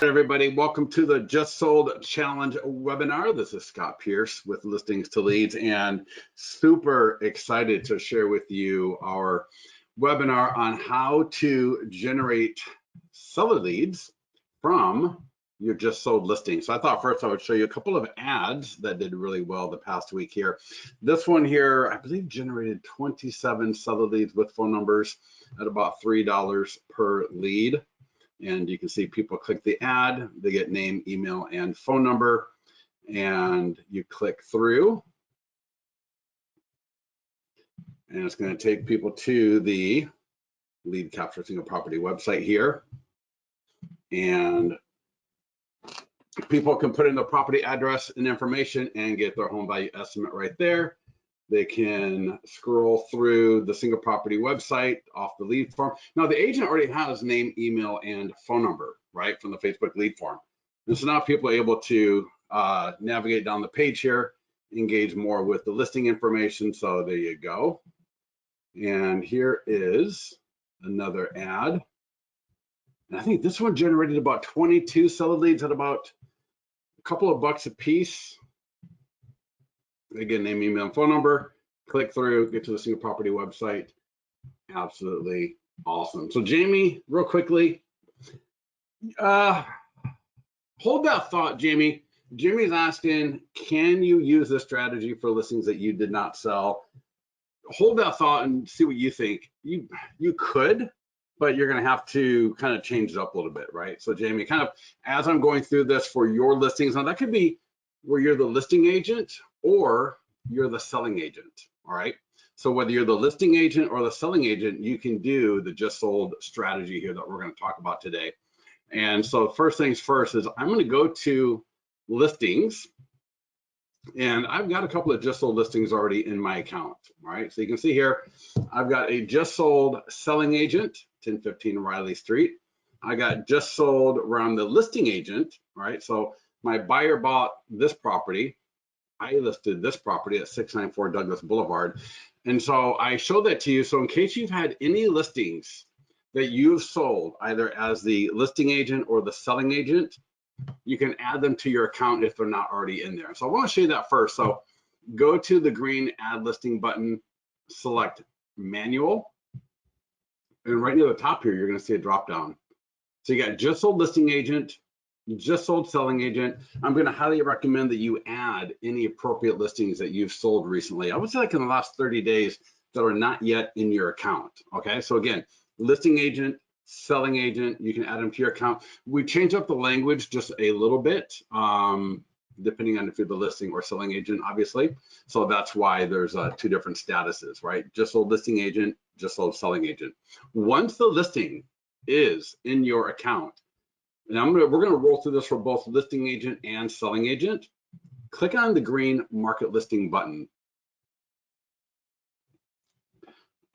Everybody, welcome to the Just Sold Challenge webinar. This is Scott Pierce with Listings to Leads, and super excited to share with you our webinar on how to generate seller leads from your just sold listing. So I thought first I would show you a couple of ads that did really well the past week here. This one here, I believe, generated 27 seller leads with phone numbers at about $3 per lead. And you can see people click the ad, they get name, email, and phone number, and you click through. And it's going to take people to the Lead Capture Single Property website here. And people can put in their property address and information and get their home value estimate right there. They can scroll through the single property website off the lead form. Now, the agent already has name, email, and phone number, right, from the Facebook lead form. And so now people are able to navigate down the page here, engage more with the listing information. So there you go. And here is another ad. And I think this one generated about 22 seller leads at about a couple of bucks a piece. Again, name, email, and phone number. Click through, get to the single property website. Absolutely awesome. So Jamie, real quickly, hold that thought, Jamie. Jamie's asking, can you use this strategy for listings that you did not sell? Hold that thought and see what you think. You could, but you're going to have to kind of change it up a little bit, right? So Jamie, kind of as I'm going through this for your listings, now that could be where you're the listing agent or you're the selling agent, all right? So whether you're the listing agent or the selling agent, you can do the just sold strategy here that we're going to talk about today. And so first things first is I'm going to go to listings, and I've got a couple of just sold listings already in my account, all right? So you can see here, I've got a just sold selling agent, 1015 Riley Street. I got just sold where I'm the listing agent, all right? So my buyer bought this property. I listed this property at 694 Douglas Boulevard. And so I showed that to you. So in case you've had any listings that you've sold, either as the listing agent or the selling agent, you can add them to your account if they're not already in there. So I want to show you that first. So go to the green add listing button, select manual. And right near the top here, you're going to see a drop down. So you got just sold listing agent, just sold selling agent. I'm going to highly recommend that you add any appropriate listings that you've sold recently. I would say like in the last 30 days that are not yet in your account. Okay, so again, listing agent, selling agent, you can add them to your account. We changed up the language just a little bit, depending on if you're the listing or selling agent, obviously. So that's why there's two different statuses, right? Just sold listing agent, just sold selling agent. Once the listing is in your account, and we're gonna roll through this for both listing agent and selling agent. Click on the green market listing button.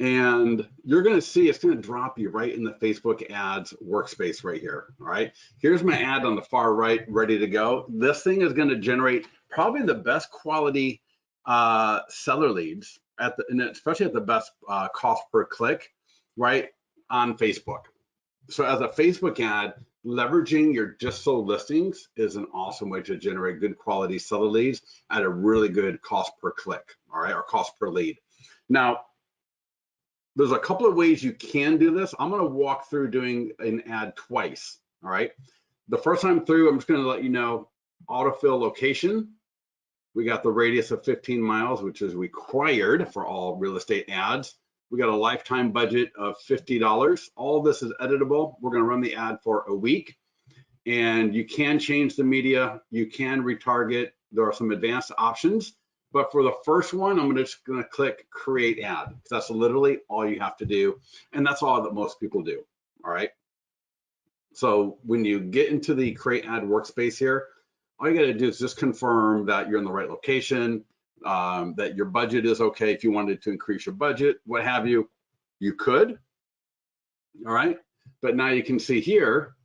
And you're gonna see it's gonna drop you right in the Facebook ads workspace right here, all right? Here's my ad on the far right, ready to go. This thing is gonna generate probably the best quality seller leads, and especially at the best cost per click, right, on Facebook. So as a Facebook ad, leveraging your just sold listings is an awesome way to generate good quality seller leads at a really good cost per click, all right, or cost per lead. Now, there's a couple of ways you can do this. I'm going to walk through doing an ad twice, all right? The first time through, I'm just going to let you know autofill location. We got the radius of 15 miles, which is required for all real estate ads. We got a lifetime budget of $50. All of this is editable. We're going to run the ad for a week, and you can change the media. You can retarget. There are some advanced options, but for the first one, I'm just going to click create ad. That's literally all you have to do, and that's all that most people do. All right. So when you get into the create ad workspace here, all you got to do is just confirm that you're in the right location, that your budget is okay. If you wanted to increase your budget, what have you, you could, all right? But now you can see here,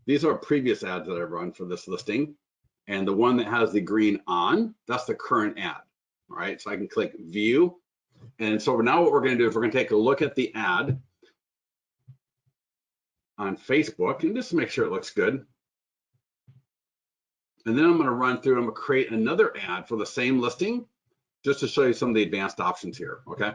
these are previous ads that I've run for this listing, and the one that has the green on, that's the current ad, all right? So I can click view, and so now what we're gonna do is we're gonna take a look at the ad on Facebook, and just to make sure it looks good. And then I'm going to run through, I'm going to create another ad for the same listing just to show you some of the advanced options here, okay?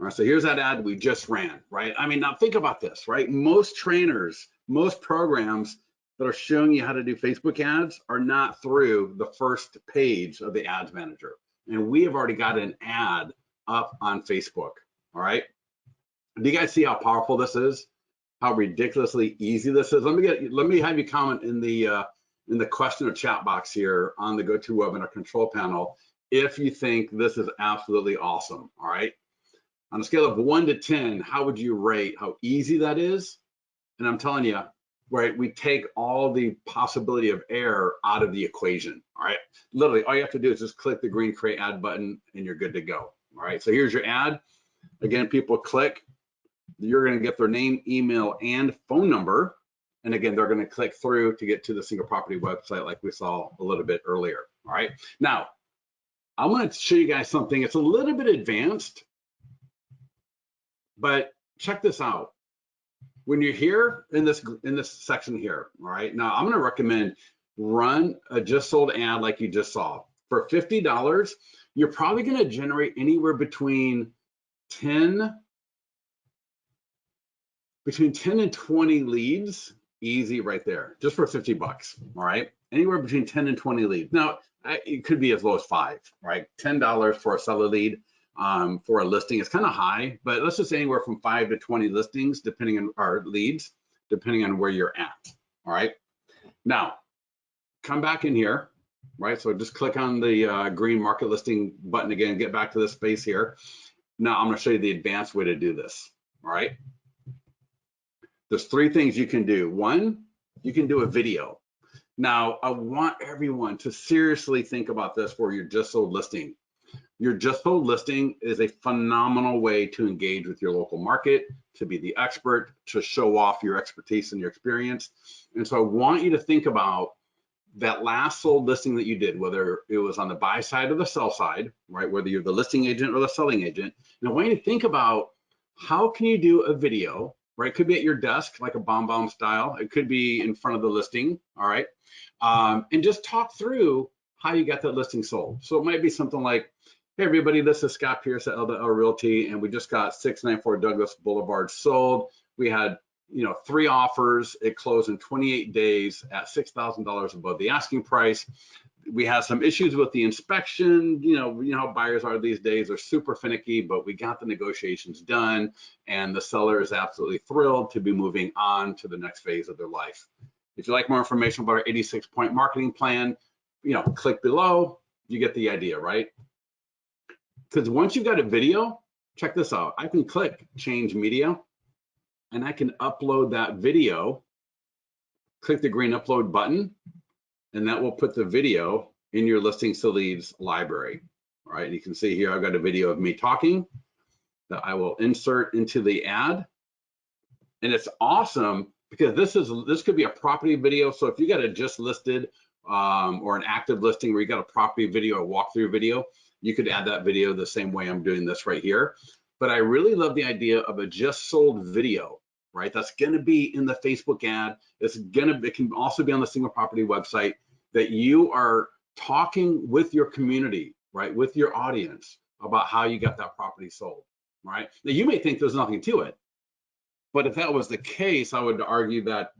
All right, so here's that ad we just ran, right? I mean, now think about this, right? Most trainers, most programs that are showing you how to do Facebook ads are not through the first page of the ads manager. And we have already got an ad up on Facebook, all right? Do you guys see how powerful this is? How ridiculously easy this is? Let me have you comment in the question or chat box here on the GoToWebinar control panel if you think this is absolutely awesome, all right? On a scale of 1 to 10, how would you rate how easy that is? And I'm telling you, right, we take all the possibility of error out of the equation, all right? Literally, all you have to do is just click the green create ad button and you're good to go, all right? So here's your ad. Again, people click, you're gonna get their name, email, and phone number. And again, they're gonna click through to get to the single property website like we saw a little bit earlier, all right? Now, I'm gonna show you guys something. It's a little bit advanced, but check this out. When you're here in this section here, all right, now I'm going to recommend run a just sold ad like you just saw. For $50, you're probably going to generate anywhere between 10 and 20 leads, easy right there, just for 50 bucks, all right? Anywhere between 10 and 20 leads. Now, it could be as low as 5, right? $10 for a seller lead. For a listing, it's kind of high, but let's just say anywhere from 5 to 20 listings, depending on our leads, depending on where you're at. All right. Now, come back in here, right? So just click on the green market listing button again, get back to this space here. Now I'm going to show you the advanced way to do this. All right. There's 3 things you can do. 1, you can do a video. Now, I want everyone to seriously think about this for your just sold listing. Your just sold listing is a phenomenal way to engage with your local market, to be the expert, to show off your expertise and your experience. And so I want you to think about that last sold listing that you did, whether it was on the buy side or the sell side, right? Whether you're the listing agent or the selling agent. And I want you to think about how can you do a video, right? It could be at your desk, like a bomb style. It could be in front of the listing, all right? And just talk through how you got that listing sold. So it might be something like, hey everybody, this is Scott Pierce at LDL Realty, and we just got 694 Douglas Boulevard sold. We had 3 offers. It closed in 28 days at $6,000 above the asking price. We had some issues with the inspection. You know how buyers are these days. They're super finicky, but we got the negotiations done, and the seller is absolutely thrilled to be moving on to the next phase of their life. If you'd like more information about our 86-point marketing plan, click below. You get the idea, right? Because once you've got a video, check this out. I can click change media and I can upload that video, click the green upload button, and that will put the video in your listings to leads library. All right, and you can see here I've got a video of me talking that I will insert into the ad. And it's awesome because this could be a property video. So if you got a just listed or an active listing where you got a property video or walkthrough video, you could add that video the same way I'm doing this right here. But I really love the idea of a just sold video, right? That's going to be in the Facebook ad. It can also be on the single property website, that you are talking with your community, right? With your audience about how you got that property sold, right? Now you may think there's nothing to it, but if that was the case, I would argue that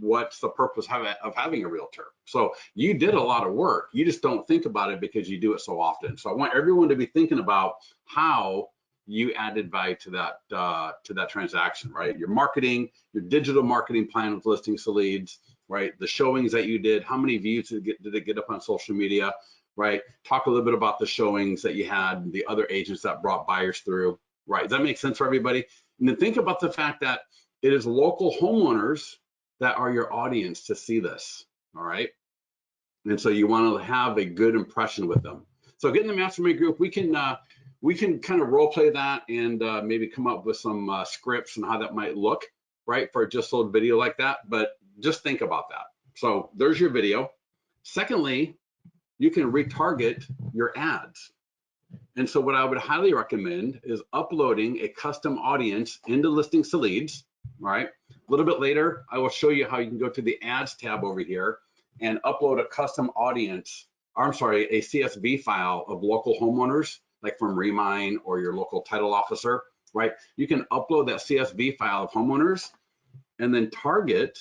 what's the purpose of having a realtor? So you did a lot of work. You just don't think about it because you do it so often. So I want everyone to be thinking about how you added value to that transaction, right? Your marketing, your digital marketing plan with listings to leads, right? The showings that you did, how many views did it get up on social media, right? Talk a little bit about the showings that you had, the other agents that brought buyers through, right? Does that make sense for everybody? And then think about the fact that it is local homeowners that are your audience to see this, all right? And so you want to have a good impression with them. So get in the mastermind group. We can kind of role play that and maybe come up with some scripts and how that might look, right, for a just sold video like that. But just think about that. So there's your video. Secondly, you can retarget your ads. And so what I would highly recommend is uploading a custom audience into listings to leads, right? A little bit later, I will show you how you can go to the ads tab over here and upload a custom audience, or I'm sorry, a CSV file of local homeowners, like from Remine or your local title officer, right? You can upload that CSV file of homeowners and then target.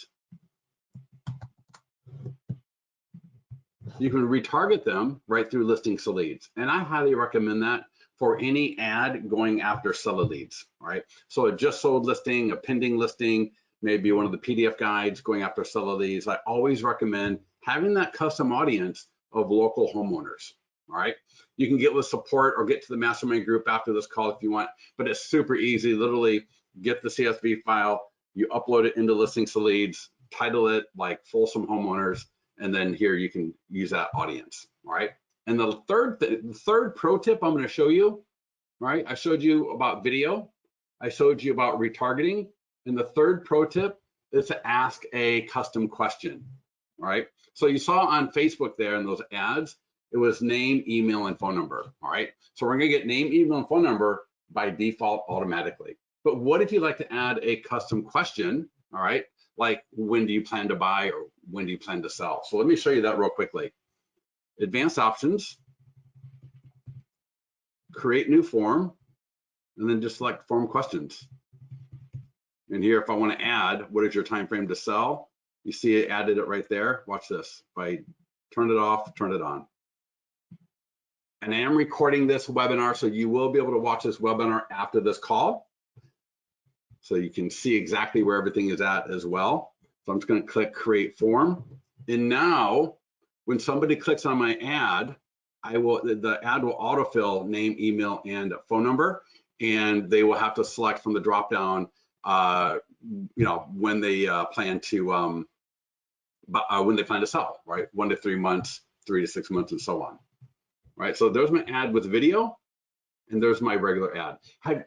You can retarget them right through listings to leads. And I highly recommend that for any ad going after seller leads, right? So a just sold listing, a pending listing, maybe one of the PDF guides going after seller leads. I always recommend having that custom audience of local homeowners, all right? You can get with support or get to the mastermind group after this call if you want, but it's super easy. Literally get the CSV file, you upload it into listings to leads, title it like Folsom Homeowners, and then here you can use that audience, all right? And the third pro tip I'm going to show you, all right? I showed you about video. I showed you about retargeting. And the third pro tip is to ask a custom question, all right? So you saw on Facebook there in those ads, it was name, email, and phone number, all right? So we're going to get name, email, and phone number by default automatically. But what if you'd like to add a custom question, all right? Like, when do you plan to buy or when do you plan to sell? So let me show you that real quickly. Advanced options, create new form, and then just select form questions. And here, if I want to add, what is your time frame to sell? You see it added it right there. Watch this. If I turn it off, turn it on. And I am recording this webinar, so you will be able to watch this webinar after this call. So you can see exactly where everything is at as well. So I'm just going to click create form. And now, when somebody clicks on my ad, the ad will autofill name, email, and phone number, and they will have to select from the dropdown, when they plan to sell, right? 1 to 3 months, 3 to 6 months, and so on, right? So there's my ad with video, and there's my regular ad.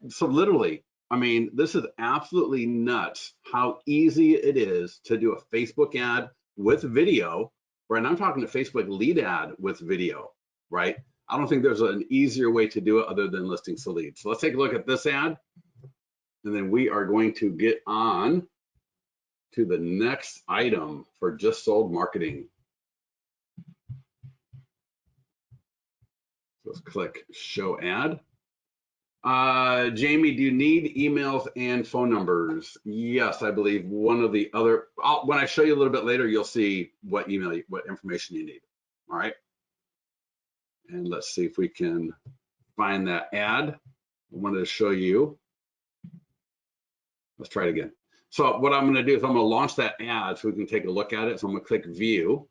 So literally, I mean, this is absolutely nuts how easy it is to do a Facebook ad with video, right? And I'm talking a Facebook lead ad with video, right? I don't think there's an easier way to do it other than listings to leads. So let's take a look at this ad, and then we are going to get on to the next item for just sold marketing. So let's click show ad. Jamie, do you need emails and phone numbers? Yes, I believe one of the other, when I show you a little bit later, you'll see what information you need, all right? And let's see if we can find that ad. I wanted to show you. Let's try it again. So what I'm gonna do is I'm gonna launch that ad so we can take a look at it. So I'm gonna click view.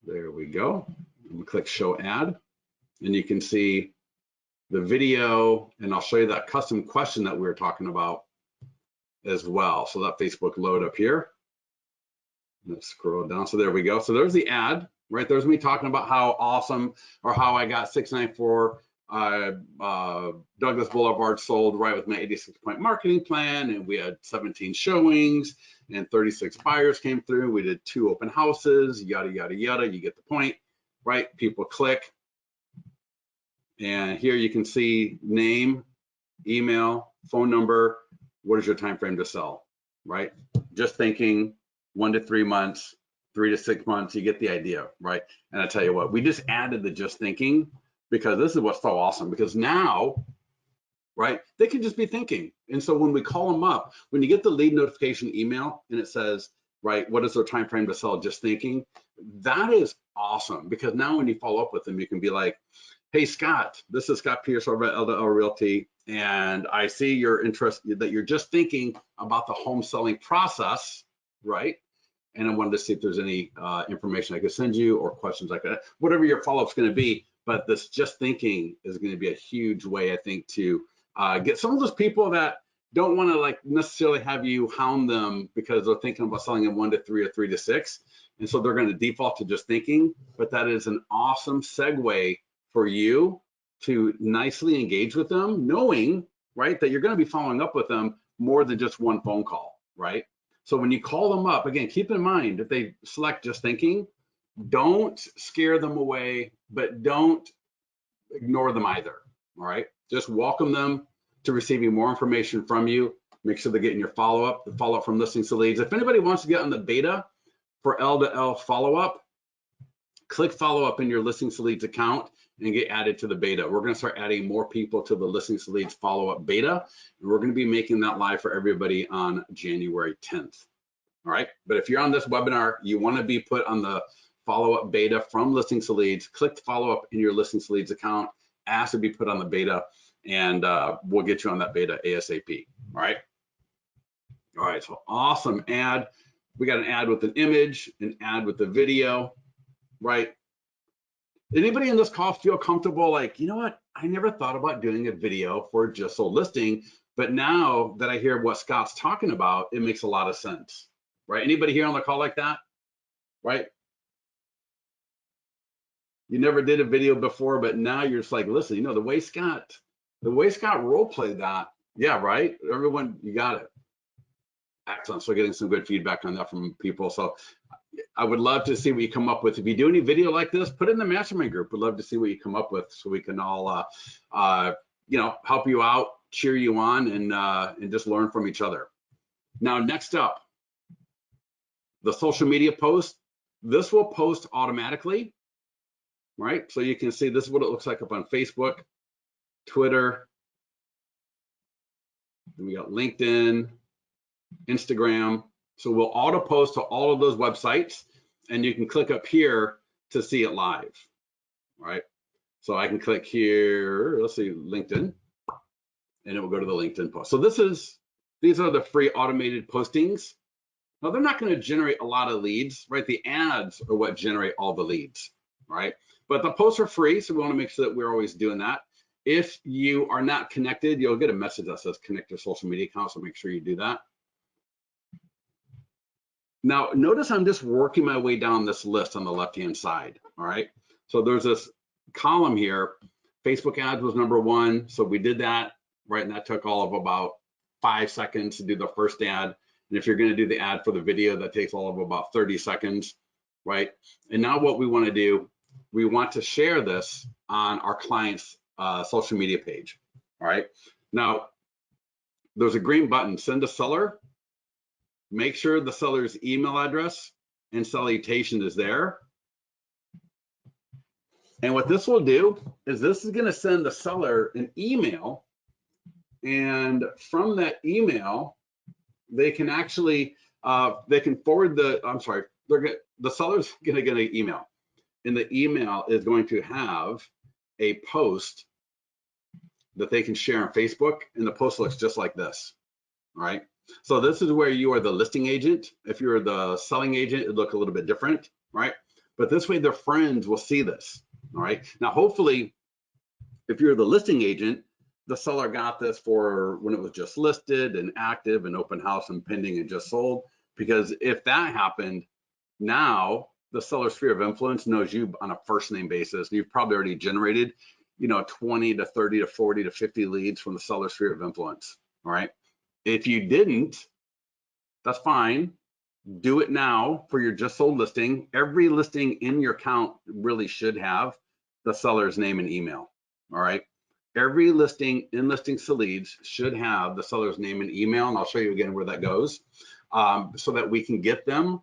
There we go. I'm gonna click show ad. And you can see the video, and I'll show you that custom question that we were talking about as well. So that Facebook load up here. Let's scroll down. So there we go. So there's the ad, right? There's me talking about how awesome, or how I got 694 Douglas Boulevard sold right with my 86-point marketing plan, and we had 17 showings and 36 buyers came through. We did 2 open houses, yada, yada, yada. You get the point, right? People click. And here you can see name, email, phone number, what is your time frame to sell, right? Just thinking 1 to 3 months, 3 to 6 months, you get the idea, right? And I tell you what, we just added the just thinking because this is what's so awesome, because now, right, they can just be thinking. And so when we call them up, when you get the lead notification email and it says, right, what is their time frame to sell, just thinking, that is awesome, because now when you follow up with them, you can be like, hey, Scott, this is Scott Pierce over at LDL Realty, and I see your interest, that you're just thinking about the home selling process, right? And I wanted to see if there's any information I could send you or questions like that, whatever your follow-up's going to be. But this just thinking is going to be a huge way, I think, to get some of those people that don't want to like necessarily have you hound them because they're thinking about selling in 1 to 3 or 3 to 6. And so they're going to default to just thinking, but that is an awesome segue for you to nicely engage with them, knowing, right, that you're going to be following up with them more than just one phone call, right? So when you call them up, again, keep in mind, if they select just thinking, don't scare them away, but don't ignore them either, all right? Just welcome them to receiving more information from you Make sure they're getting your follow-up, the follow-up from listings to leads. If anybody wants to get on the beta for L2L follow-up, click follow-up in your listings to leads account and get added to the beta. We're going to start adding more people to the listings to leads follow-up beta, and we're going to be making that live for everybody on January 10th. All right, but if you're on this webinar, you want to be put on the follow-up beta from listings to leads, click follow-up in your listings to leads account, ask to be put on the beta, and we'll get you on that beta ASAP. All right. All right, so awesome ad. We got an ad with an image, an ad with the video, right? Anybody in this call feel comfortable like, you know what? I never thought about doing a video for a just sold listing, but now that I hear what Scott's talking about, it makes a lot of sense, right? Anybody here on the call like that, right? You never did a video before, but now you're just like, listen, you know, the way Scott role played that, yeah, right? Everyone, you got it. Excellent. So getting some good feedback on that from people. So I would love to see what you come up with. If you do any video like this, put it in the mastermind group. We'd love to see what you come up with so we can all, you know, help you out, cheer you on, and just learn from each other. Now, next up, the social media post. This will post automatically, right? So you can see this is what it looks like up on Facebook, Twitter. Then we got LinkedIn, Instagram. So we'll auto post to all of those websites, and you can click up here to see it live, right? So I can click here, let's see, LinkedIn, and it will go to the LinkedIn post. So these are the free automated postings. Now they're not going to generate a lot of leads, right? The ads are what generate all the leads, right? But the posts are free, so we want to make sure that we're always doing that. If you are not connected, you'll get a message that says connect your social media account, so make sure you do that. Now, notice I'm just working my way down this list on the left-hand side, all right? So there's this column here. Facebook ads was number 1, so we did that, right? And that took all of about 5 seconds to do the first ad. And if you're gonna do the ad for the video, that takes all of about 30 seconds, right? And now what we wanna do, we want to share this on our client's social media page, all right? Now, there's a green button, send to seller. Make sure the seller's email address and salutation is there. And what this will do is this is going to send the seller an email, and from that email, they can actually they can forward the the seller's going to get an email, and the email is going to have a post that they can share on Facebook, and the post looks just like this, all right? So this is where you are the listing agent. If you're the selling agent, it look a little bit different, right? But this way their friends will see this, all right? Now, hopefully, if you're the listing agent, the seller got this for when it was just listed and active and open house and pending and just sold, because if that happened, now the seller sphere of influence knows you on a first name basis. You've probably already generated, you know, 20 to 30 to 40 to 50 leads from the seller sphere of influence, all right? If you didn't, that's fine. Do it now for your just sold listing. Every listing in your account really should have the seller's name and email, all right? Every listing in listings to leads should have the seller's name and email, and I'll show you again where that goes, so that we can get them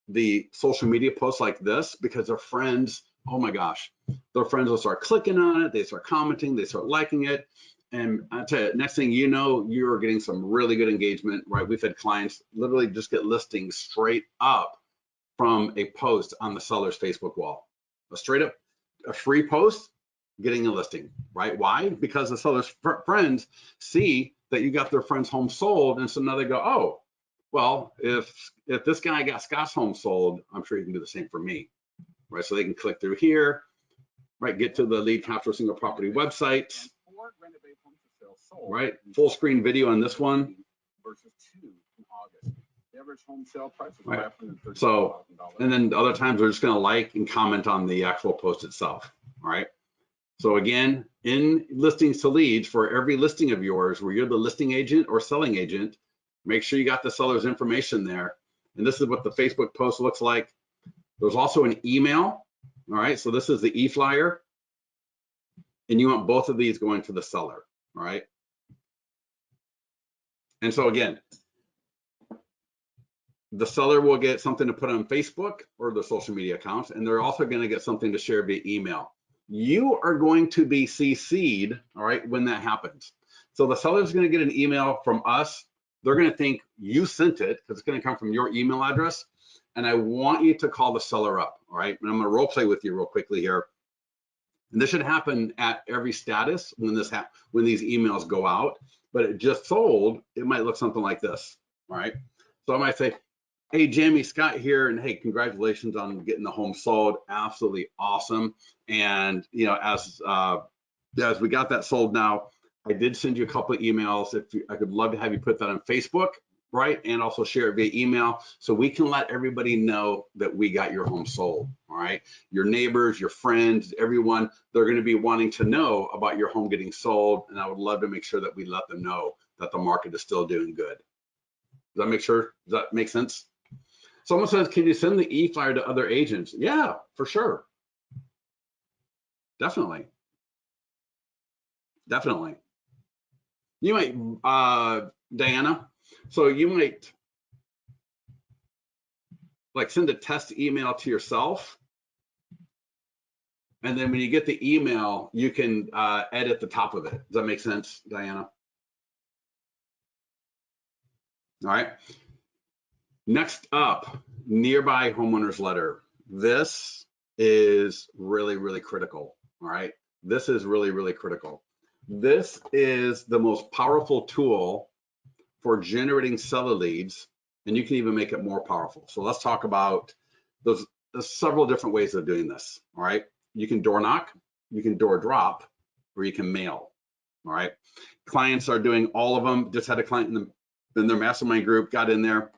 the social media posts like this, because their friends, oh my gosh, their friends will start clicking on it, they start commenting, they start liking it. And I tell you, next thing you know, you're getting some really good engagement, right? We've had clients literally just get listings straight up from a post on the seller's Facebook wall. A free post, getting a listing, right? Why? Because the seller's friends see that you got their friend's home sold, and so now they go, oh, well, if this guy got Scott's home sold, I'm sure he can do the same for me, right? So they can click through here, right? Get to the lead capture single property website. Right, full screen video on this one. Versus 2 in August. The average home sale price is right. So, and then other times we're just going to like and comment on the actual post itself. All right. So again, in listings to leads, for every listing of yours where you're the listing agent or selling agent, make sure you got the seller's information there. And this is what the Facebook post looks like. There's also an email. All right. So this is the e-flyer, and you want both of these going to the seller. All right. And so again, the seller will get something to put on Facebook or their social media accounts, and they're also going to get something to share via email. You are going to be CC'd, all right, when that happens. So the seller's going to get an email from us. They're going to think you sent it because it's going to come from your email address. And I want you to call the seller up, all right? And I'm going to role play with you real quickly here. And this should happen at every status when these emails go out. But it just sold, it might look something like this, all right? So I might say, hey, Jamie, Scott here, and hey, congratulations on getting the home sold. Absolutely awesome. And you know, as we got that sold now, I did send you a couple of emails. I could love to have you put that on Facebook, right? And also share it via email so we can let everybody know that we got your home sold, all right? Your neighbors, your friends, everyone, they're going to be wanting to know about your home getting sold. And I would love to make sure that we let them know that the market is still doing good. Does that make sense? Someone says, can you send the e-flyer to other agents? Yeah, for sure. Definitely. You might, Diana, so you might like send a test email to yourself. And then when you get the email, you can edit the top of it. Does that make sense, Diana? All right. Next up, nearby homeowners letter. This is really, really critical. All right. This is really, really critical. This is the most powerful tool for generating seller leads, and you can even make it more powerful. So let's talk about there's several different ways of doing this. All right. You can door knock, you can door drop, or you can mail. All right. Clients are doing all of them. Just had a client in their mastermind group, got in there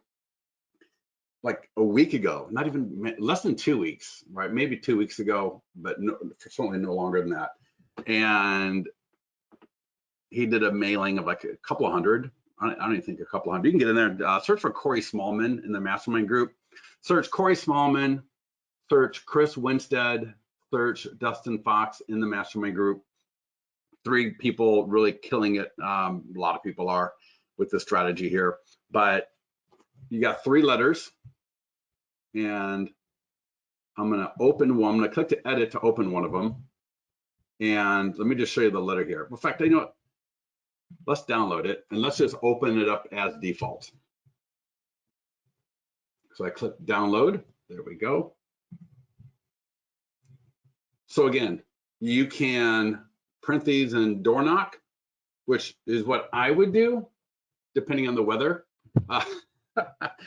like a week ago, not even less than 2 weeks, right? Maybe 2 weeks ago, but certainly no longer than that. And he did a mailing of like a couple of hundred. I don't even think a couple hundred. You can get in there, search for Corey Smallman in the mastermind group. Search Corey Smallman, search Chris Winstead, search Dustin Fox in the mastermind group. 3 people really killing it. A lot of people are with this strategy here, but you got 3 letters, and I'm going to open one. I'm going to click to edit to open one of them. And let me just show you the letter here. In fact, you know what? Let's download it and let's just open it up as default. So I click download. There we go. So again, you can print these in door knock, which is what I would do depending on the weather.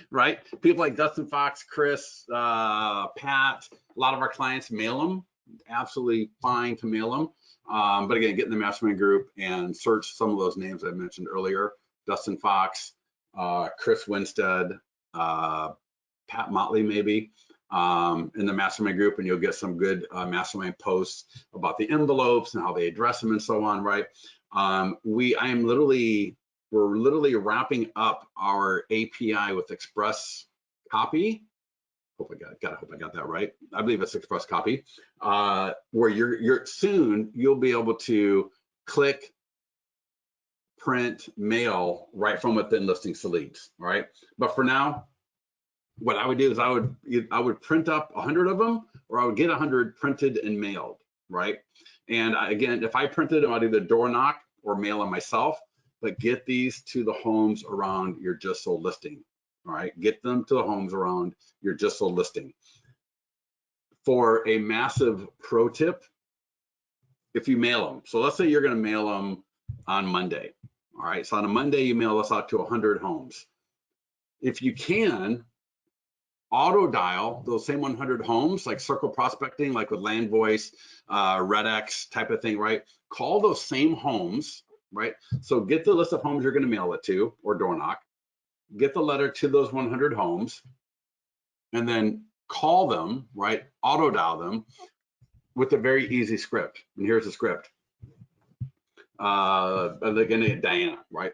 Right? People like Dustin Fox, Chris, Pat, a lot of our clients mail them. Absolutely fine to mail them. But again, get in the mastermind group and search some of those names I mentioned earlier. Dustin Fox, Chris Winstead, Pat Motley maybe, in the mastermind group, and you'll get some good mastermind posts about the envelopes and how they address them and so on, right? We're literally wrapping up our API with Express Copy. Hope I got that right. I believe it's Express Copy, where you're soon you'll be able to click, print, mail right from within Listings to Leads. All right, but for now, what I would do is I would print up 100 of them, or I would get 100 printed and mailed. Right, and again, if I printed them, I'd either door knock or mail them myself. But get these to the homes around your just sold listing. All right, get them to the homes around your just sold listing. For a massive pro tip, if you mail them, so let's say you're going to mail them on Monday. All right, so on a Monday, you mail this out to 100 homes. If you can, auto dial those same 100 homes, like circle prospecting, like with Land Voice, RedX type of thing, right? Call those same homes, right? So get the list of homes you're going to mail it to or door knock, get the letter to those 100 homes, and then call them, right? Auto dial them with a very easy script. And here's the script. Again, Diana, right?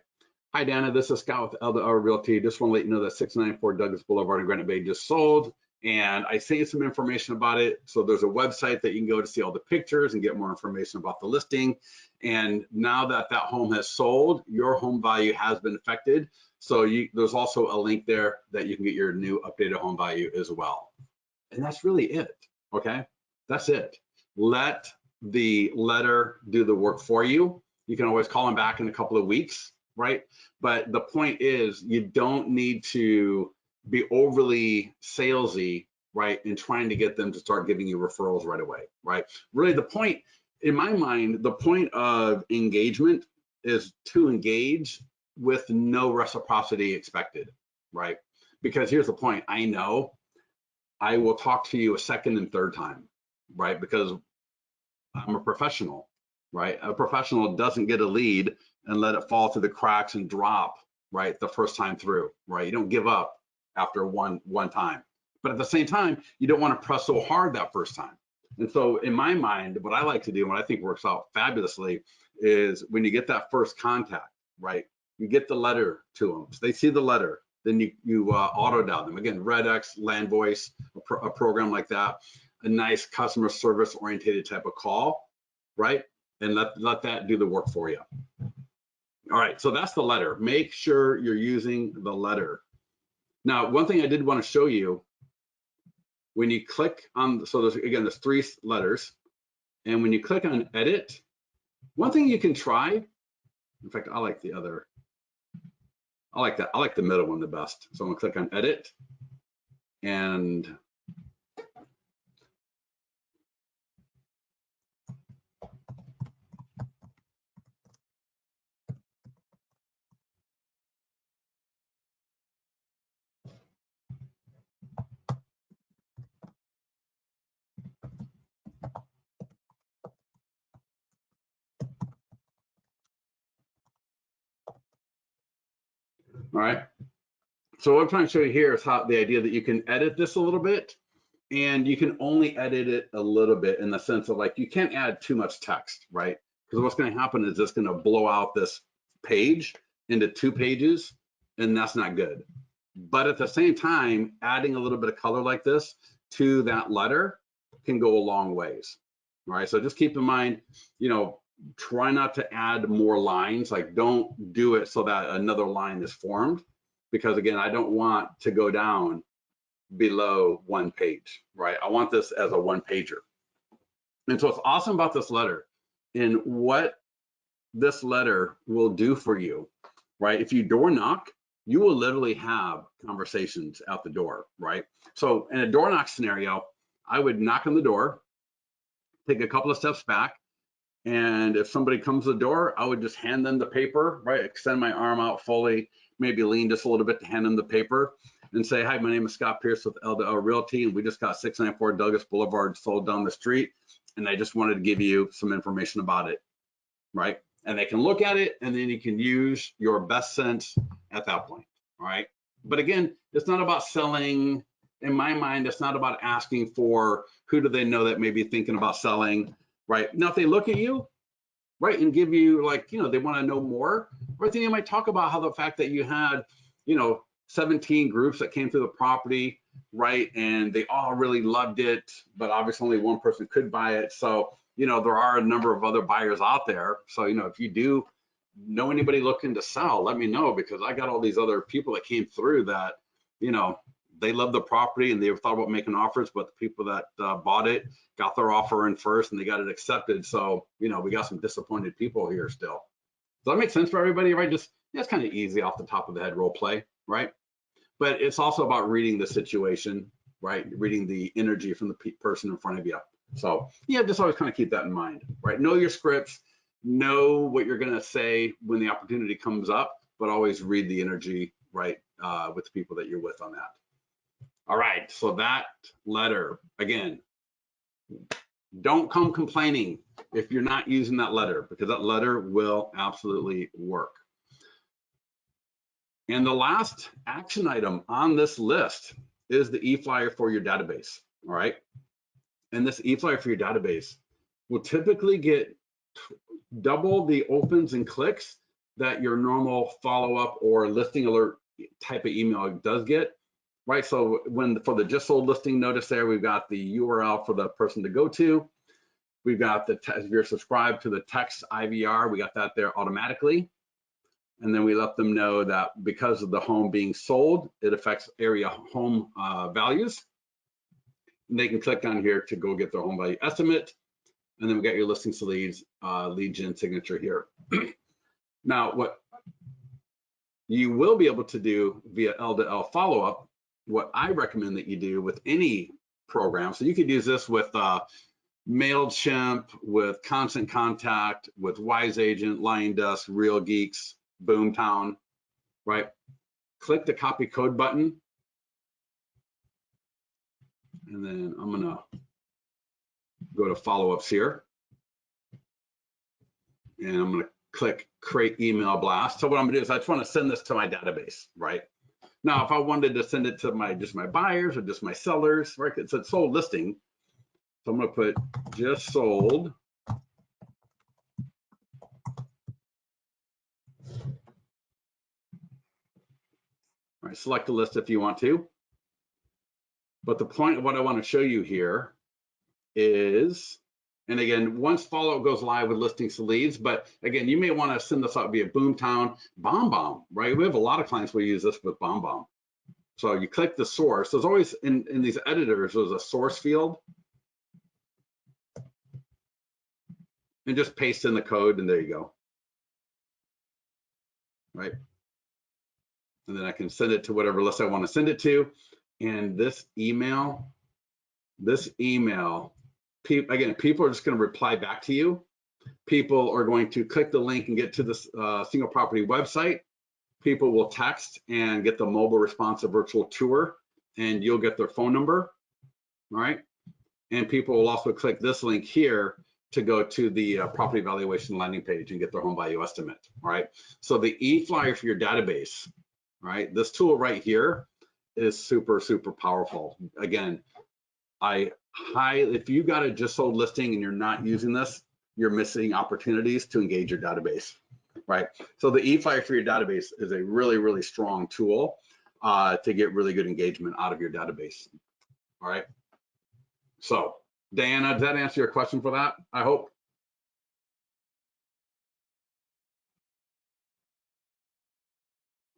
Hi, Diana, this is Scott with LDR Realty. Just want to let you know that 694 Douglas Boulevard in Granite Bay just sold. And I sent you some information about it. So there's a website that you can go to see all the pictures and get more information about the listing. And now that that home has sold, your home value has been affected. So there's also a link there that you can get your new updated home value as well. And that's really it, okay? That's it. Let the letter do the work for you. You can always call them back in a couple of weeks, right? But the point is, you don't need to be overly salesy, right, and trying to get them to start giving you referrals right away, right? Really, the point, in my mind, the point of engagement is to engage with no reciprocity expected, right? Because here's the point, I know I will talk to you a second and third time, right? Because I'm a professional, right? A professional doesn't get a lead and let it fall through the cracks and drop, right, the first time through, right? You don't give up after one time. But at the same time, you don't want to press so hard that first time. And so in my mind, what I like to do, and what I think works out fabulously, is when you get that first contact, right, you get the letter to them. So they see the letter, then you auto dial them. Again, RedX, Land Voice, a program like that, a nice customer service oriented type of call, right? And let that do the work for you. All right, so that's the letter. Make sure you're using the letter. Now, one thing I did want to show you, when you click on, so there's 3 letters, and when you click on edit, one thing you can try, in fact, I like the other, I like the middle one the best. So I'm gonna click on edit, and all right. So what I'm trying to show you here is how the idea that you can edit this a little bit, and you can only edit it a little bit in the sense of, like, you can't add too much text, right? Because what's going to happen is it's going to blow out this page into 2 pages, and that's not good. But at the same time, adding a little bit of color like this to that letter can go a long ways. All right, so just keep in mind, try not to add more lines. Like, don't do it so that another line is formed, because again, I don't want to go down below 1 page, right? I want this as a 1-pager. And so what's awesome about this letter, and what this letter will do for you, right? If you door knock, you will literally have conversations out the door, right? So in a door knock scenario, I would knock on the door, take a couple of steps back, and if somebody comes to the door, I would just hand them the paper, right? Extend my arm out fully, maybe lean just a little bit to hand them the paper, and say, hi, my name is Scott Pierce with LDL Realty, and we just got 694 Douglas Boulevard sold down the street, and I just wanted to give you some information about it, right? And they can look at it, and then you can use your best sense at that point, all right? But again, it's not about selling. In my mind, it's not about asking for who do they know that may be thinking about selling, right? Now, if they look at you, right, and give you, like, they want to know more, right, then you might talk about how the fact that you had, 17 groups that came through the property, right, and they all really loved it, but obviously only one person could buy it. So, there are a number of other buyers out there. So, if you do know anybody looking to sell, let me know, because I got all these other people that came through that, they love the property and they thought about making offers, but the people that bought it got their offer in first and they got it accepted. So, we got some disappointed people here still. Does that make sense for everybody, right? Just, it's kind of easy off the top of the head role play, right? But it's also about reading the situation, right? Reading the energy from the person in front of you. So yeah, just always kind of keep that in mind, right? Know your scripts, know what you're going to say when the opportunity comes up, but always read the energy, right, with the people that you're with on that. All right, so that letter, again, don't come complaining if you're not using that letter, because that letter will absolutely work. And the last action item on this list is the e-flyer for your database, all right? And this e-flyer for your database will typically get double the opens and clicks that your normal follow-up or listing alert type of email does get, right? So for the just sold listing, notice there we've got the URL for the person to go to. We've got if you're subscribed to the text IVR, we got that there automatically. And then we let them know that because of the home being sold, it affects area home values. And they can click on here to go get their home value estimate. And then we got your listings leads, lead gen signature here. Now, what you will be able to do via L2L follow-up, what I recommend that you do with any program, so you could use this with MailChimp, with Constant Contact, with Wise Agent, Lion Dust, Real Geeks, Boomtown, right? Click the copy code button. And then I'm gonna go to follow-ups here. And I'm gonna click create email blast. So what I'm gonna do is I just wanna send this to my database, right? Now, if I wanted to send it to just my buyers or just my sellers, right? It's a sold listing. So I'm gonna put just sold. All right, select the list if you want to. But the point of what I want to show you here is, and again, once follow-up goes live with listings to leads, but again, you may want to send this out via Boomtown, BombBomb, right? We have a lot of clients will use this with BombBomb. So you click the source. There's always in these editors, there's a source field. And just paste in the code, and there you go. Right? And then I can send it to whatever list I want to send it to. And this email, again, people are just going to reply back to you. People are going to click the link and get to this single property website. People will text and get the mobile responsive virtual tour, and you'll get their phone number, all right? And people will also click this link here to go to the property valuation landing page and get their home value estimate, all right? So the e-flyer for your database, right? This tool right here is super, super powerful. Again, if you got a just sold listing and you're not using this, you're missing opportunities to engage your database, right? So the e-flyer for your database is a really, really strong tool to get really good engagement out of your database, all right? So Diana, does that answer your question for that? I hope.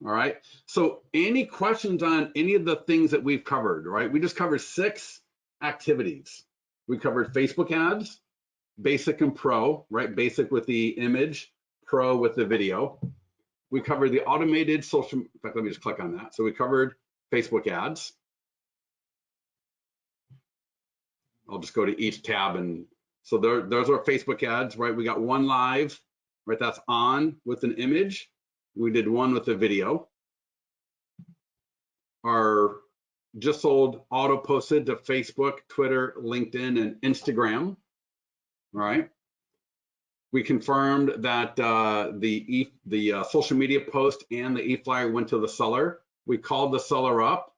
All right. So any questions on any of the things that we've covered, right? We just covered 6 activities. We covered Facebook ads, basic and pro, right? Basic with the image, pro with the video. We covered the automated social, in fact, let me just click on that. So we covered Facebook ads. I'll just go to each tab, and so those are Facebook ads, right? We got one live, right? That's on with an image. We did one with a video. Our just sold auto posted to Facebook, Twitter, LinkedIn, and Instagram. All right. We confirmed that the social media post and the e-flyer went to the seller. We called the seller up,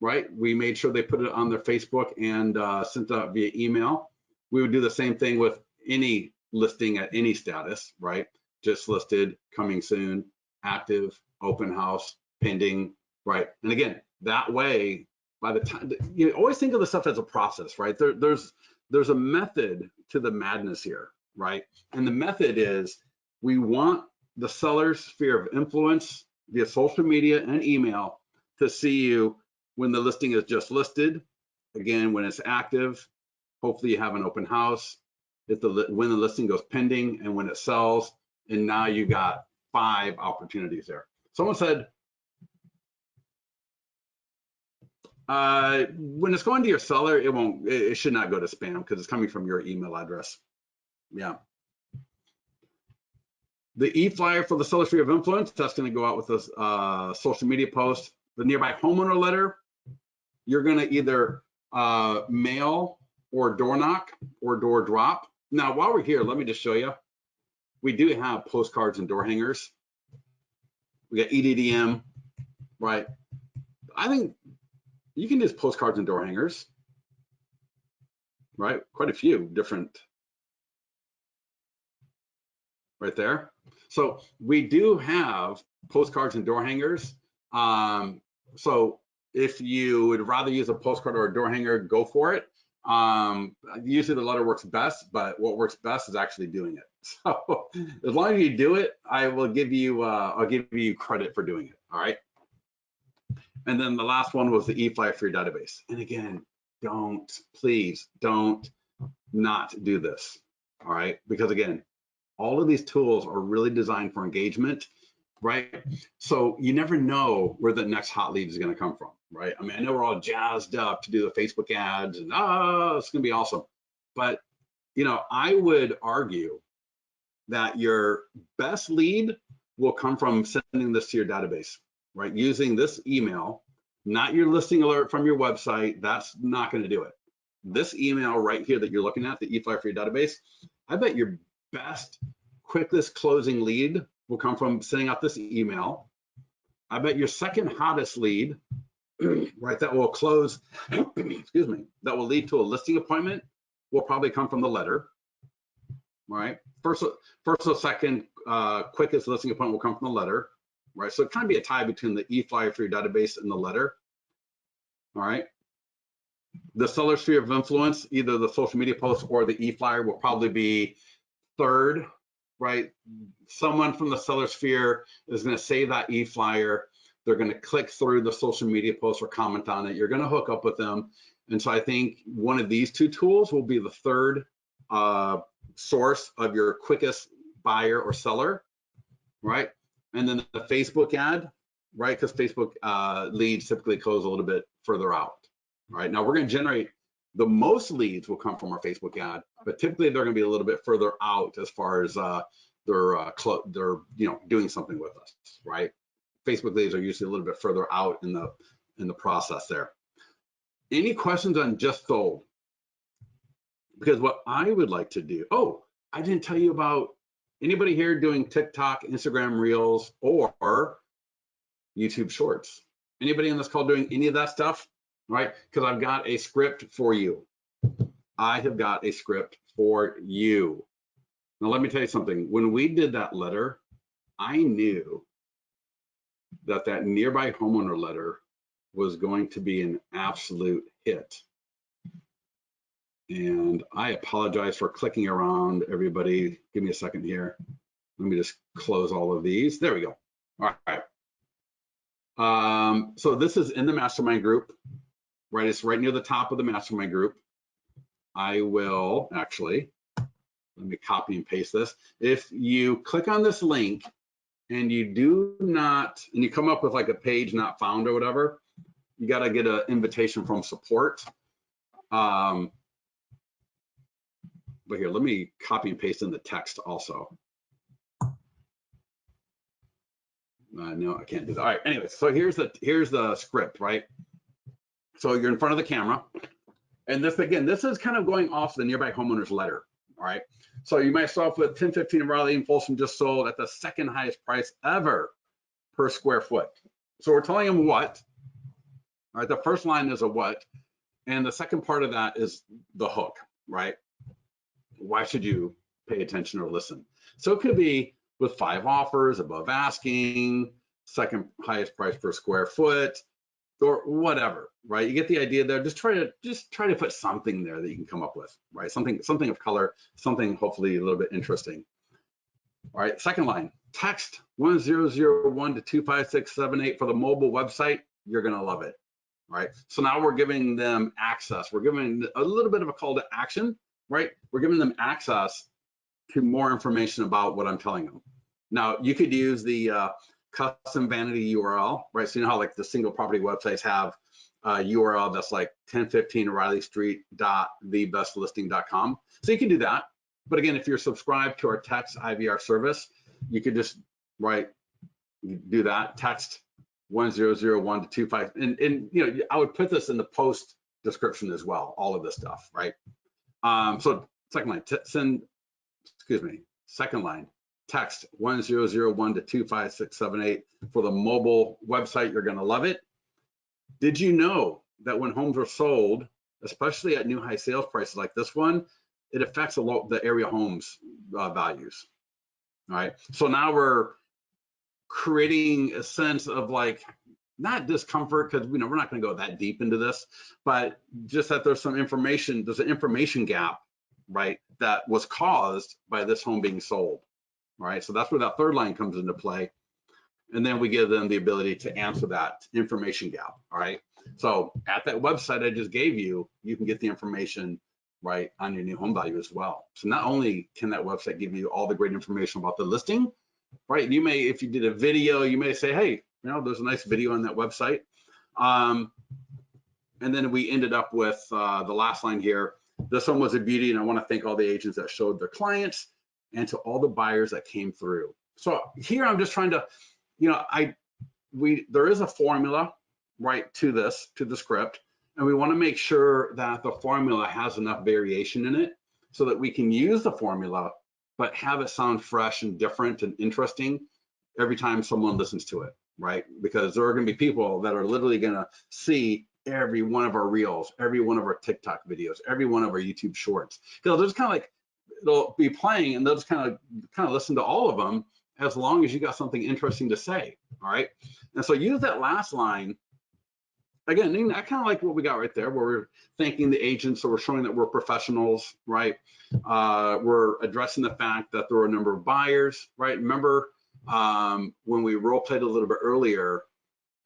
right? We made sure they put it on their Facebook and sent it out via email. We would do the same thing with any listing at any status, right? Just listed, coming soon, active, open house, pending, right? And again, that way, by the time, you always think of the stuff as a process, right? There's a method to the madness here, right? And the method is we want the seller's sphere of influence via social media and email to see you when the listing is just listed, again, when it's active, hopefully you have an open house, when the listing goes pending, and when it sells, and now you got 5 opportunities there. Someone said, when it's going to your seller, it should not go to spam because it's coming from your email address. Yeah. The e-flyer for the seller sphere of influence, that's going to go out with this social media post. The nearby homeowner letter, you're going to either mail or door knock or door drop. Now, while we're here, let me just show you. We do have postcards and door hangers. We got EDDM, right? I think you can use postcards and door hangers, right? Quite a few different, right there. So we do have postcards and door hangers. So If you would rather use a postcard or a door hanger, go for it. Usually the letter works best, but what works best is actually doing it. So as long as you do it, I will give you, I'll give you credit for doing it. All right. And then the last one was the e-flyer for your database. And again, please don't not do this. All right. Because again, all of these tools are really designed for engagement, right? So you never know where the next hot lead is going to come from, right? I mean, I know we're all jazzed up to do the Facebook ads and it's going to be awesome. But, you know, I would argue that your best lead will come from sending this to your database, right? Using this email, not your listing alert from your website. That's not going to do it. This email right here that you're looking at, the e-flyer for your database, I bet your best, quickest closing lead will come from sending out this email. I bet your second hottest lead, right, that will close, excuse me, that will lead to a listing appointment will probably come from the letter, right? First or second quickest listing appointment will come from the letter, right? So it kind of be a tie between the e-flyer for your database and the letter, all right? The seller sphere of influence, either the social media post or the e-flyer will probably be third, right? Someone from the seller sphere is going to save that e-flyer. They're going to click through the social media post or comment on it. You're going to hook up with them. And so I think one of these two tools will be the third source of your quickest buyer or seller, right? And then the Facebook ad, right? Because Facebook leads typically close a little bit further out, right? Now we're going to generate the most leads will come from our Facebook ad, but typically they're going to be a little bit further out as far as they're doing something with us, right? Facebook leads are usually a little bit further out in the process there. Any questions on just sold? Because what I would like to do, I didn't tell you about anybody here doing TikTok, Instagram Reels, or YouTube Shorts. Anybody in this call doing any of that stuff? Right? Because I've got a script for you. I have got a script for you. Now, let me tell you something. When we did that letter, I knew that nearby homeowner letter was going to be an absolute hit. And I apologize for clicking around, everybody. Give me a second here. Let me just close all of these. There we go. All right. So this is in the mastermind group. Right, it's right near the top of the mastermind group. I will actually, let me copy and paste this. If you click on this link and you do not, and you come up with like a page not found or whatever, you got to get an invitation from support. But here, let me copy and paste in the text also. No, I can't do that. All right, anyway, so here's the script, right? So you're in front of the camera, and this is kind of going off the nearby homeowners letter, all right? So you might start off with 1015 in Raleigh and Folsom just sold at the second highest price ever per square foot. So we're telling them what, all right? The first line is a what, and the second part of that is the hook, right? Why should you pay attention or listen? So it could be with 5 offers, above asking, second highest price per square foot, or whatever, right? You get the idea there. Just try to put something there that you can come up with, right? Something of color, something hopefully a little bit interesting. All right, second line, text 1001 to 25678 for the mobile website. You're gonna love it, right? So now we're giving them access. We're giving a little bit of a call to action, right? We're giving them access to more information about what I'm telling them. Now you could use the custom vanity URL, right? So you know how like the single property websites have a URL that's like 1015 Riley Street.thebestlisting.com. So you can do that. But again, if you're subscribed to our text IVR service, you could just do that, text 1001 to 25. And you know, I would put this in the post description as well, all of this stuff, right? So second line, second line, text 1001 to 25678 for the mobile website. You're going to love it. Did you know that when homes are sold, especially at new high sales prices like this one, it affects the area homes values? All right. So now we're creating a sense of like not discomfort, because we're not going to go that deep into this, but just that there's some information, there's an information gap, right, that was caused by this home being sold, right? So that's where that third line comes into play. And then we give them the ability to answer that information gap, all right? So at that website I just gave you, you can get the information, right, on your new home value as well. So not only can that website give you all the great information about the listing, right? You may, if you did a video, you may say, hey, there's a nice video on that website. And then we ended up with the last line here. This one was a beauty, and I want to thank all the agents that showed their clients and to all the buyers that came through. So here I'm just trying to, there is a formula, right, to the script, and we want to make sure that the formula has enough variation in it so that we can use the formula but have it sound fresh and different and interesting every time someone listens to it, right? Because there are going to be people that are literally going to see every one of our reels, every one of our TikTok videos, every one of our YouTube shorts. They'll just kind of like, it'll be playing and they'll just kind of listen to all of them as long as you got something interesting to say, all right? And so use that last line. Again, I kind of like what we got right there, where we're thanking the agents, so we're showing that we're professionals, right? We're addressing the fact that there were a number of buyers, right? Remember when we role played a little bit earlier,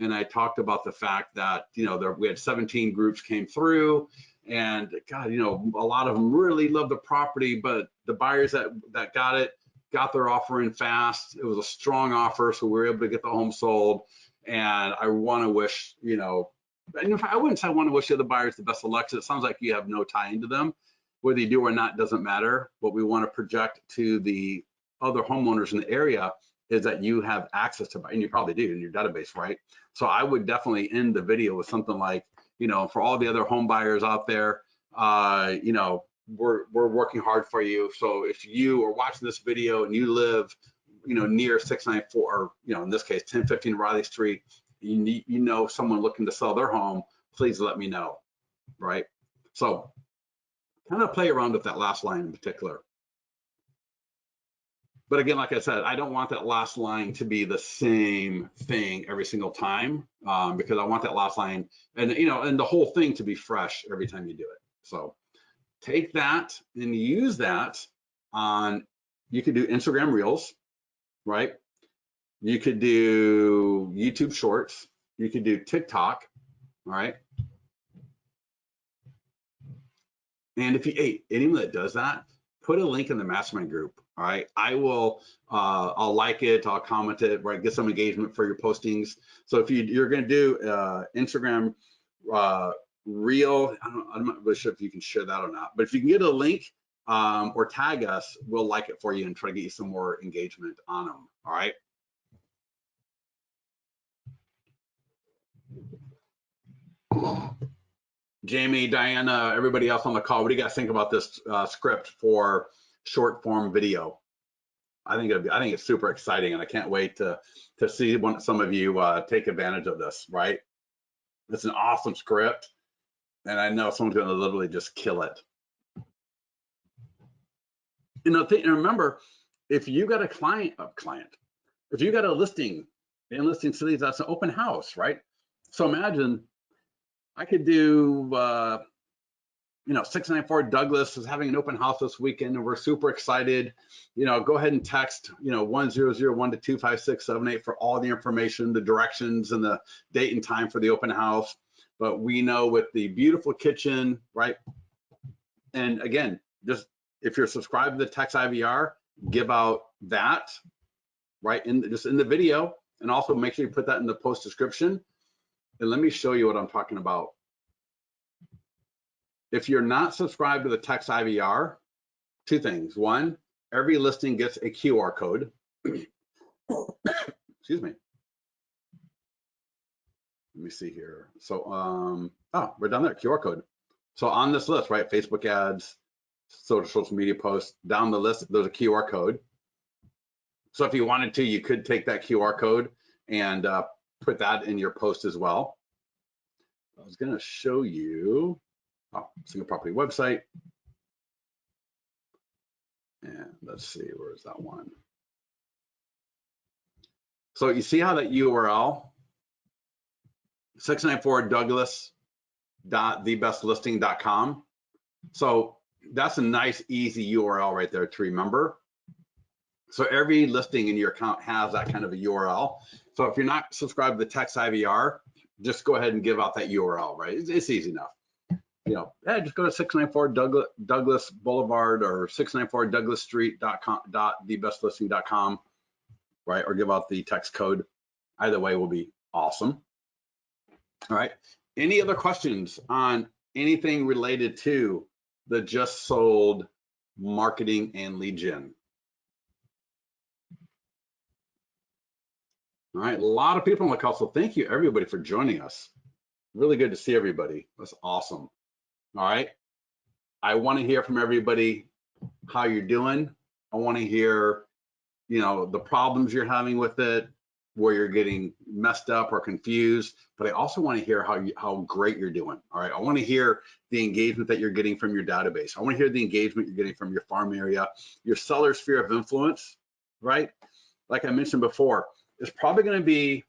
and I talked about the fact that we had 17 groups came through, and God, a lot of them really loved the property, but the buyers that got it got their offer in fast. It was a strong offer, so we were able to get the home sold. And I want to wish, and I wouldn't say I want to wish the other buyers the best of luck. It sounds like you have no tie into them. Whether you do or not doesn't matter. What we want to project to the other homeowners in the area is that you have access to, and you probably do in your database, right? So I would definitely end the video with something like, for all the other home buyers out there, we're working hard for you. So if you are watching this video and you live, near 694, or in this case 1015 Riley Street, you someone looking to sell their home, please let me know, right? So kind of play around with that last line in particular. But again, like I said, I don't want that last line to be the same thing every single time, because I want that last line and and the whole thing to be fresh every time you do it. So take that and use that on, you could do Instagram Reels, right? You could do YouTube Shorts. You could do TikTok, all right? And if anyone that does that, put a link in the mastermind group, all right? I will, I'll like it, I'll comment it, right? Get some engagement for your postings. So if you're gonna do Instagram Reel, I'm not really sure if you can share that or not, but if you can get a link or tag us, we'll like it for you and try to get you some more engagement on them, all right? Jamie, Diana, everybody else on the call, what do you guys think about this script for short form video? I think it's super exciting, and I can't wait to see some of you take advantage of this, right? It's an awesome script, and I know someone's going to literally just kill it. And remember, if you got a client, if you got a listing in Listing Cities, that's an open house, right? So imagine I could do, 694 Douglas is having an open house this weekend, and we're super excited. Go ahead and text, 1001-256-78 for all the information, the directions, and the date and time for the open house. But we know with the beautiful kitchen, right? And again, just if you're subscribed to the Text IVR, give out that, right? Just in the video, and also make sure you put that in the post description. And let me show you what I'm talking about. If you're not subscribed to the Text IVR, two things. One, every listing gets a QR code. Excuse me. Let me see here. So, we're down there, QR code. So on this list, right, Facebook ads, social media posts, down the list, there's a QR code. So if you wanted to, you could take that QR code and put that in your post as well. I was going to show you single property website. And let's see, where's that one? So you see how that URL 694douglas.thebestlisting.com. So that's a nice, easy URL right there to remember. So every listing in your account has that kind of a URL. So if you're not subscribed to the Text IVR, just go ahead and give out that URL, right? It's easy enough. You know, hey, just go to 694 Douglas Boulevard or 694douglasstreet.thebestlisting.com, right? Or give out the text code. Either way will be awesome. All right. Any other questions on anything related to the just sold marketing and lead gen? All right, a lot of people on the call, so thank you everybody for joining us. Really good to see everybody. That's awesome. All right, I want to hear from everybody how you're doing. I want to hear, you know, the problems you're having with it, where you're getting messed up or confused, but I also want to hear how great you're doing. All right, I want to hear the engagement that you're getting from your database. I want to hear the engagement you're getting from your farm area, your seller sphere of influence, right? Like I mentioned before, it's probably going to be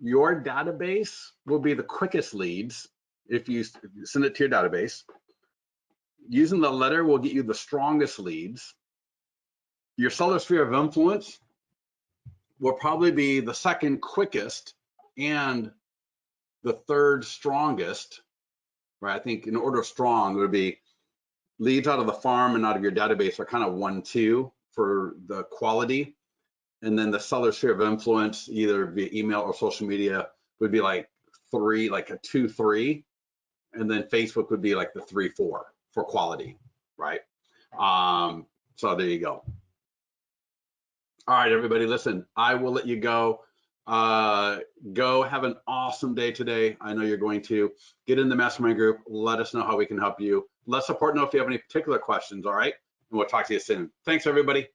your database will be the quickest leads if you send it to your database. Using the letter will get you the strongest leads. Your seller sphere of influence will probably be the second quickest and the third strongest, right? I think in order of strong, it would be leads out of the farm and out of your database are kind of 1, 2 for the quality. And then the seller sphere of influence, either via email or social media, would be like 3, like a 2, 3. And then Facebook would be like the 3, 4 for quality, right? So there you go. All right, everybody, listen, I will let you go. Go have an awesome day today. I know you're going to. Get in the mastermind group. Let us know how we can help you. Let support know if you have any particular questions, all right? And we'll talk to you soon. Thanks, everybody.